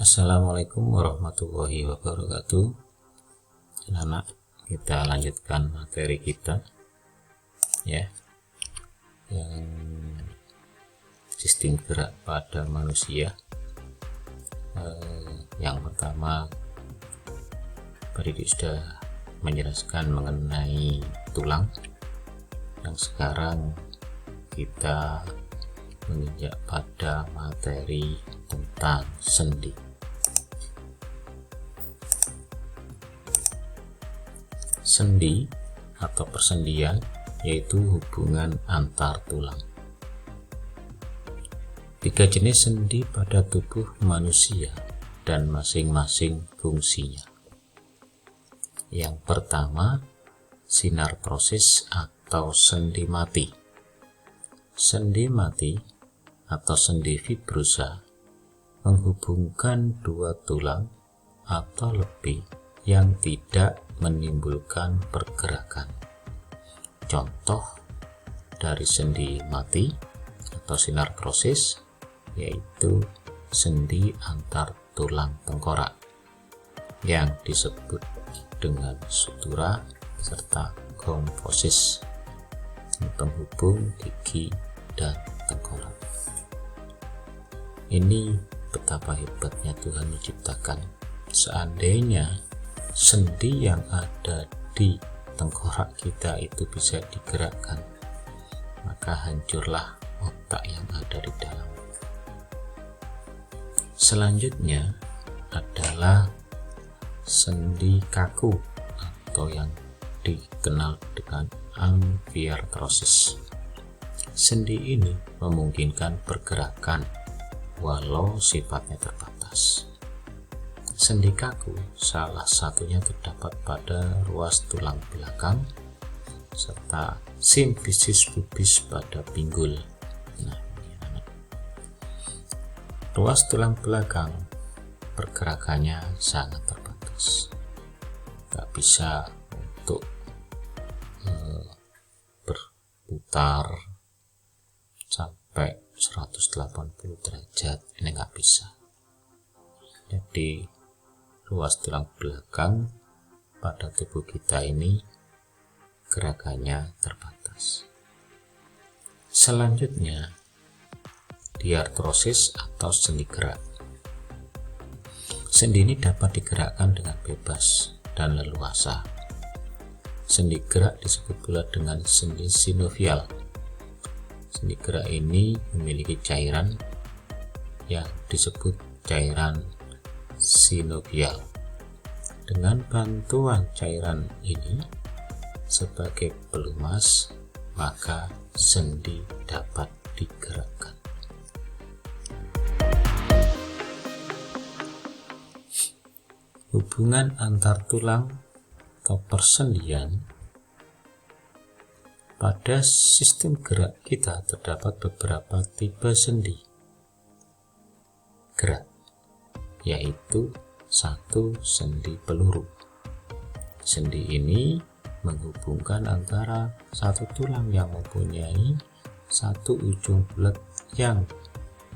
Assalamualaikum warahmatullahi wabarakatuh. Anak, kita lanjutkan materi kita ya, yang sistem gerak pada manusia. Yang pertama, Pak Didik sudah menjelaskan mengenai tulang. Yang sekarang kita menginjak pada materi tentang sendi. Sendi atau persendian yaitu hubungan antar tulang. 3 jenis sendi pada tubuh manusia dan masing-masing fungsinya. Yang pertama, sinartrosis atau sendi mati. Sendi mati atau sendi fibrosa menghubungkan 2 tulang atau lebih yang tidak menimbulkan pergerakan. Contoh dari sendi mati atau sinartrosis yaitu sendi antar tulang tengkorak yang disebut dengan sutura serta komfosis, penghubung gigi dan tengkorak. Ini betapa hebatnya Tuhan menciptakan. Seandainya sendi yang ada di tengkorak kita itu bisa digerakkan, maka hancurlah otak yang ada di dalam. Selanjutnya adalah sendi kaku atau yang dikenal dengan amfiartrosis. Sendi ini memungkinkan pergerakan walau sifatnya terbatas. Sendi kaku salah satunya terdapat pada ruas tulang belakang serta simfisis pubis pada pinggul. Nah, ruas tulang belakang pergerakannya sangat terbatas, tak bisa untuk berputar sampai 180 derajat, ini nggak bisa. Jadi ruas tulang belakang pada tubuh kita ini gerakannya terbatas. Selanjutnya, diartrosis atau sendi gerak. Sendi ini dapat digerakkan dengan bebas dan leluasa. Sendi gerak disebut pula dengan sendi sinovial. Sendi gerak ini memiliki cairan yang disebut cairan sinovial. Dengan bantuan cairan ini sebagai pelumas, maka sendi dapat digerakkan. Hubungan antar tulang atau persendian. Pada sistem gerak kita terdapat beberapa tipe sendi gerak, yaitu 1. Sendi peluru. Sendi ini menghubungkan antara satu tulang yang mempunyai satu ujung bulat yang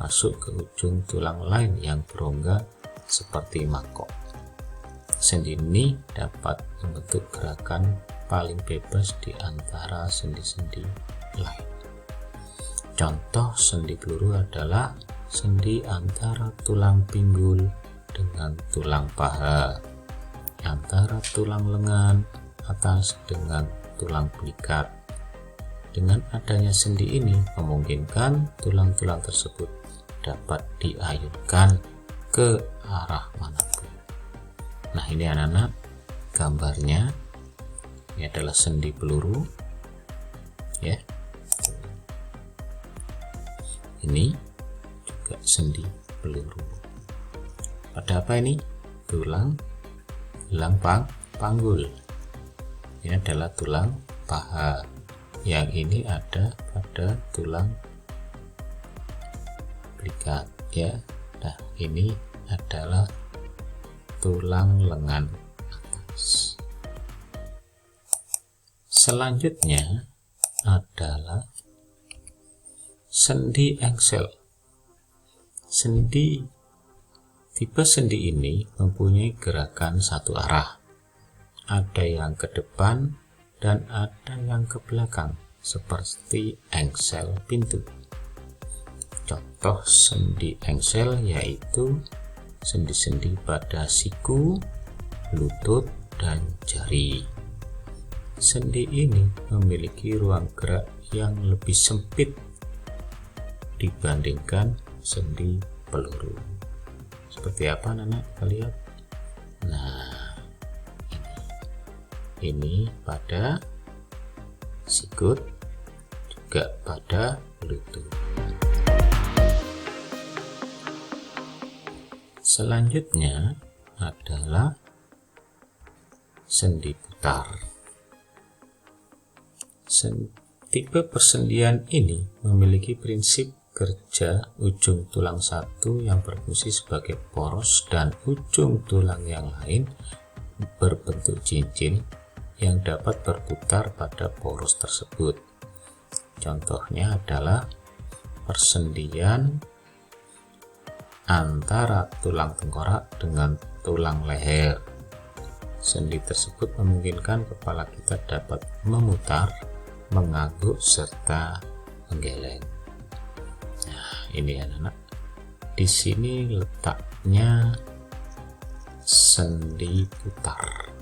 masuk ke ujung tulang lain yang berongga seperti mangkok. Sendi ini dapat membentuk gerakan paling bebas di antara sendi-sendi lain. Contoh sendi peluru adalah sendi antara tulang pinggul dengan tulang paha, antara tulang lengan atas dengan tulang belikat. Dengan adanya sendi ini memungkinkan tulang-tulang tersebut dapat diayunkan ke arah manapun. Nah, ini anak-anak gambarnya. Ini adalah sendi peluru ya. Ini juga sendi peluru. Pada apa ini? Tulang panggul. Ini adalah tulang paha. Yang ini ada pada tulang belikat ya. Nah, ini adalah tulang lengan atas. Selanjutnya adalah sendi engsel. Sendi Tipe sendi ini mempunyai gerakan satu arah. Ada yang ke depan dan ada yang ke belakang, seperti engsel pintu. Contoh sendi engsel yaitu sendi-sendi pada siku, lutut, dan jari. Sendi ini memiliki ruang gerak yang lebih sempit dibandingkan sendi peluru. Seperti apa anak-anak? Kita lihat. Nah, ini pada sikut, juga pada lutut. Selanjutnya adalah sendi putar. Tipe persendian ini memiliki prinsip kerja ujung tulang satu yang berfungsi sebagai poros dan ujung tulang yang lain berbentuk cincin yang dapat berputar pada poros tersebut. Contohnya adalah persendian antara tulang tengkorak dengan tulang leher. Sendi tersebut memungkinkan kepala kita dapat memutar, mengangguk, serta menggeleng. Nah, ini anak-anak. Di sini letaknya sendi putar.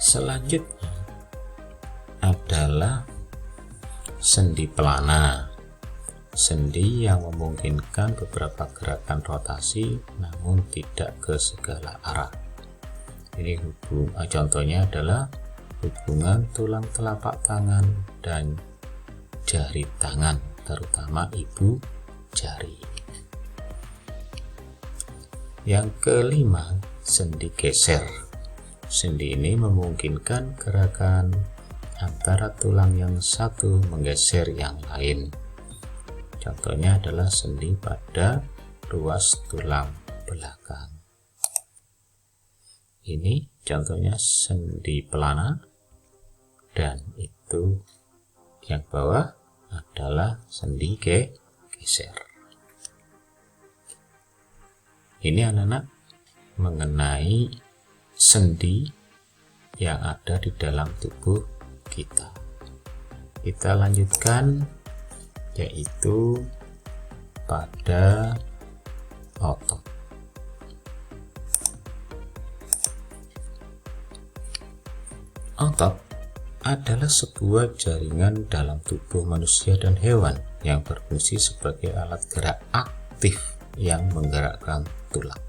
Selanjutnya adalah sendi pelana. Sendi yang memungkinkan beberapa gerakan rotasi namun tidak ke segala arah. Ini contohnya adalah hubungan tulang telapak tangan dan jari tangan, terutama ibu jari. Yang kelima, sendi geser. Sendi ini memungkinkan gerakan antara tulang yang satu menggeser yang lain. Contohnya adalah sendi pada ruas tulang belakang. Ini contohnya sendi pelana, dan itu yang bawah adalah sendi geser. Ini anak-anak mengenai sendi yang ada di dalam tubuh kita. Kita lanjutkan, yaitu pada otot. Otot adalah sebuah jaringan dalam tubuh manusia dan hewan yang berfungsi sebagai alat gerak aktif yang menggerakkan tulang.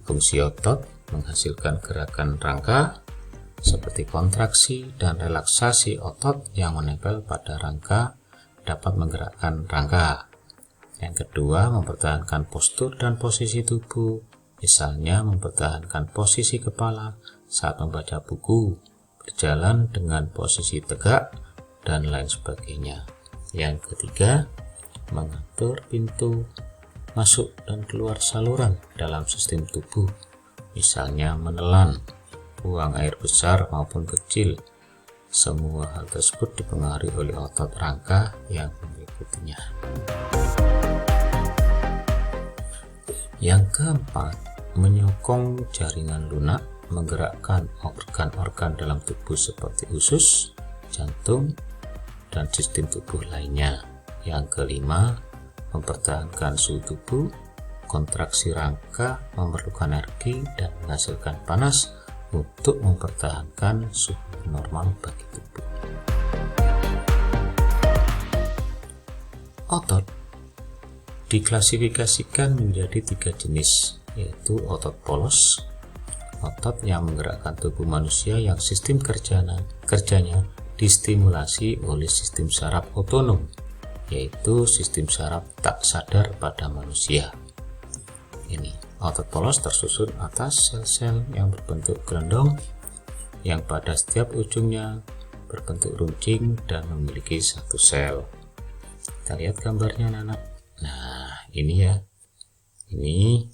Fungsi otot menghasilkan gerakan rangka seperti kontraksi dan relaksasi otot yang menempel pada rangka dapat menggerakkan rangka. Yang kedua, mempertahankan postur dan posisi tubuh, misalnya mempertahankan posisi kepala saat membaca buku, berjalan dengan posisi tegak, dan lain sebagainya. Yang ketiga, mengatur pintu masuk dan keluar saluran dalam sistem tubuh, misalnya menelan, buang air besar maupun kecil. Semua hal tersebut dipengaruhi oleh otot rangka yang mengikutinya. Yang keempat, menyokong jaringan lunak, menggerakkan organ-organ dalam tubuh seperti usus, jantung, dan sistem tubuh lainnya. Yang kelima, mempertahankan suhu tubuh. Kontraksi rangka memerlukan energi dan menghasilkan panas untuk mempertahankan suhu normal bagi tubuh. Otot diklasifikasikan menjadi 3 jenis, yaitu otot polos, otot yang menggerakkan tubuh manusia yang sistem kerjanya distimulasi oleh sistem saraf otonom, yaitu sistem saraf tak sadar pada manusia. Ini otot polos tersusun atas sel-sel yang berbentuk gelondong yang pada setiap ujungnya berbentuk runcing dan memiliki satu sel. Kita lihat gambarnya anak-anak. Nah, ini ya. Ini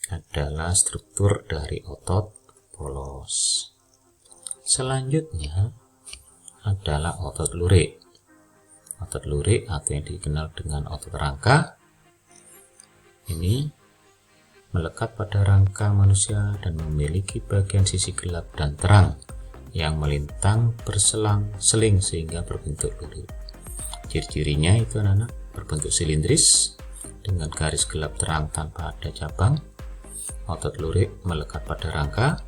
adalah struktur dari otot polos. Selanjutnya adalah otot lurik. Otot lurik atau yang dikenal dengan otot rangka ini melekat pada rangka manusia dan memiliki bagian sisi gelap dan terang yang melintang berselang-seling sehingga berbentuk lurik. Ciri-cirinya itu anak-anak berbentuk silindris dengan garis gelap terang tanpa ada cabang. Otot lurik melekat pada rangka,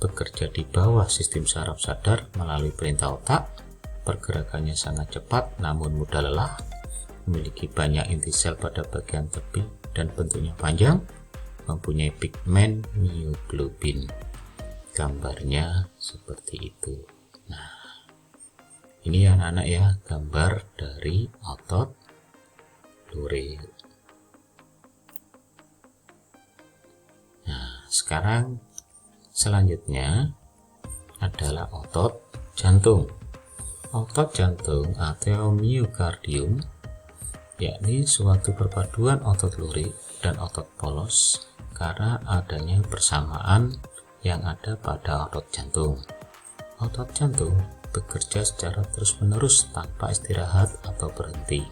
bekerja di bawah sistem saraf sadar melalui perintah otak, pergerakannya sangat cepat namun mudah lelah, memiliki banyak inti sel pada bagian tepi dan bentuknya panjang, mempunyai pigmen mioglobin. Gambarnya seperti itu. Nah, ini anak-anak ya, gambar dari otot lurik. Nah, sekarang selanjutnya adalah otot jantung. Otot jantung atau miokardium yakni suatu perpaduan otot lurik dan otot polos karena adanya persamaan yang ada pada otot jantung. Otot jantung bekerja secara terus-menerus tanpa istirahat atau berhenti.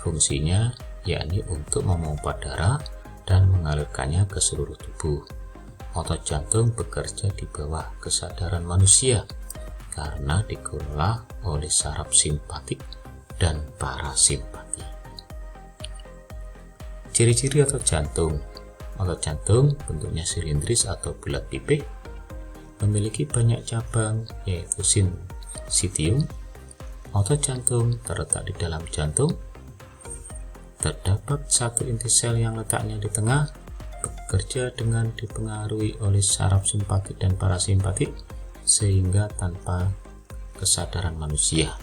Fungsinya yakni untuk memompa darah dan mengalirkannya ke seluruh tubuh. Otot jantung bekerja di bawah kesadaran manusia karena dikelola oleh saraf simpatik dan parasimpatik. Ciri-ciri otot jantung. Otot jantung bentuknya silindris atau bulat pipih, memiliki banyak cabang yaitu sitium. Otot jantung terletak di dalam jantung. Terdapat satu inti sel yang letaknya di tengah, bekerja dengan dipengaruhi oleh saraf simpatik dan parasimpatik sehingga tanpa kesadaran manusia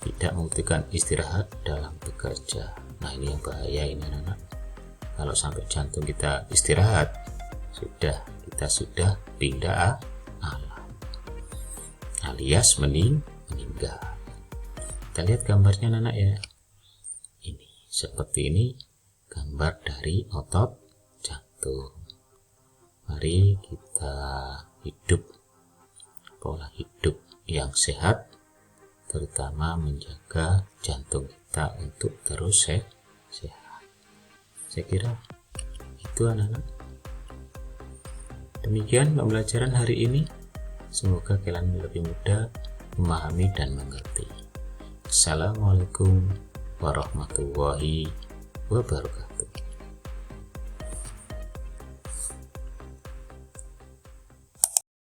tidak membutuhkan istirahat dalam bekerja. Nah, ini yang bahaya ini anak-anak. Kalau sampai jantung kita istirahat, kita sudah pindah alam alias meninggal. Kita lihat gambarnya anak-anak ya. Ini seperti ini gambar dari otot jantung. Mari kita hidup pola hidup yang sehat, terutama menjaga jantung kita untuk terus sehat. Saya kira itu anak-anak. Demikian pembelajaran hari ini. Semoga kalian lebih mudah memahami dan mengerti. Assalamualaikum warahmatullahi wabarakatuh.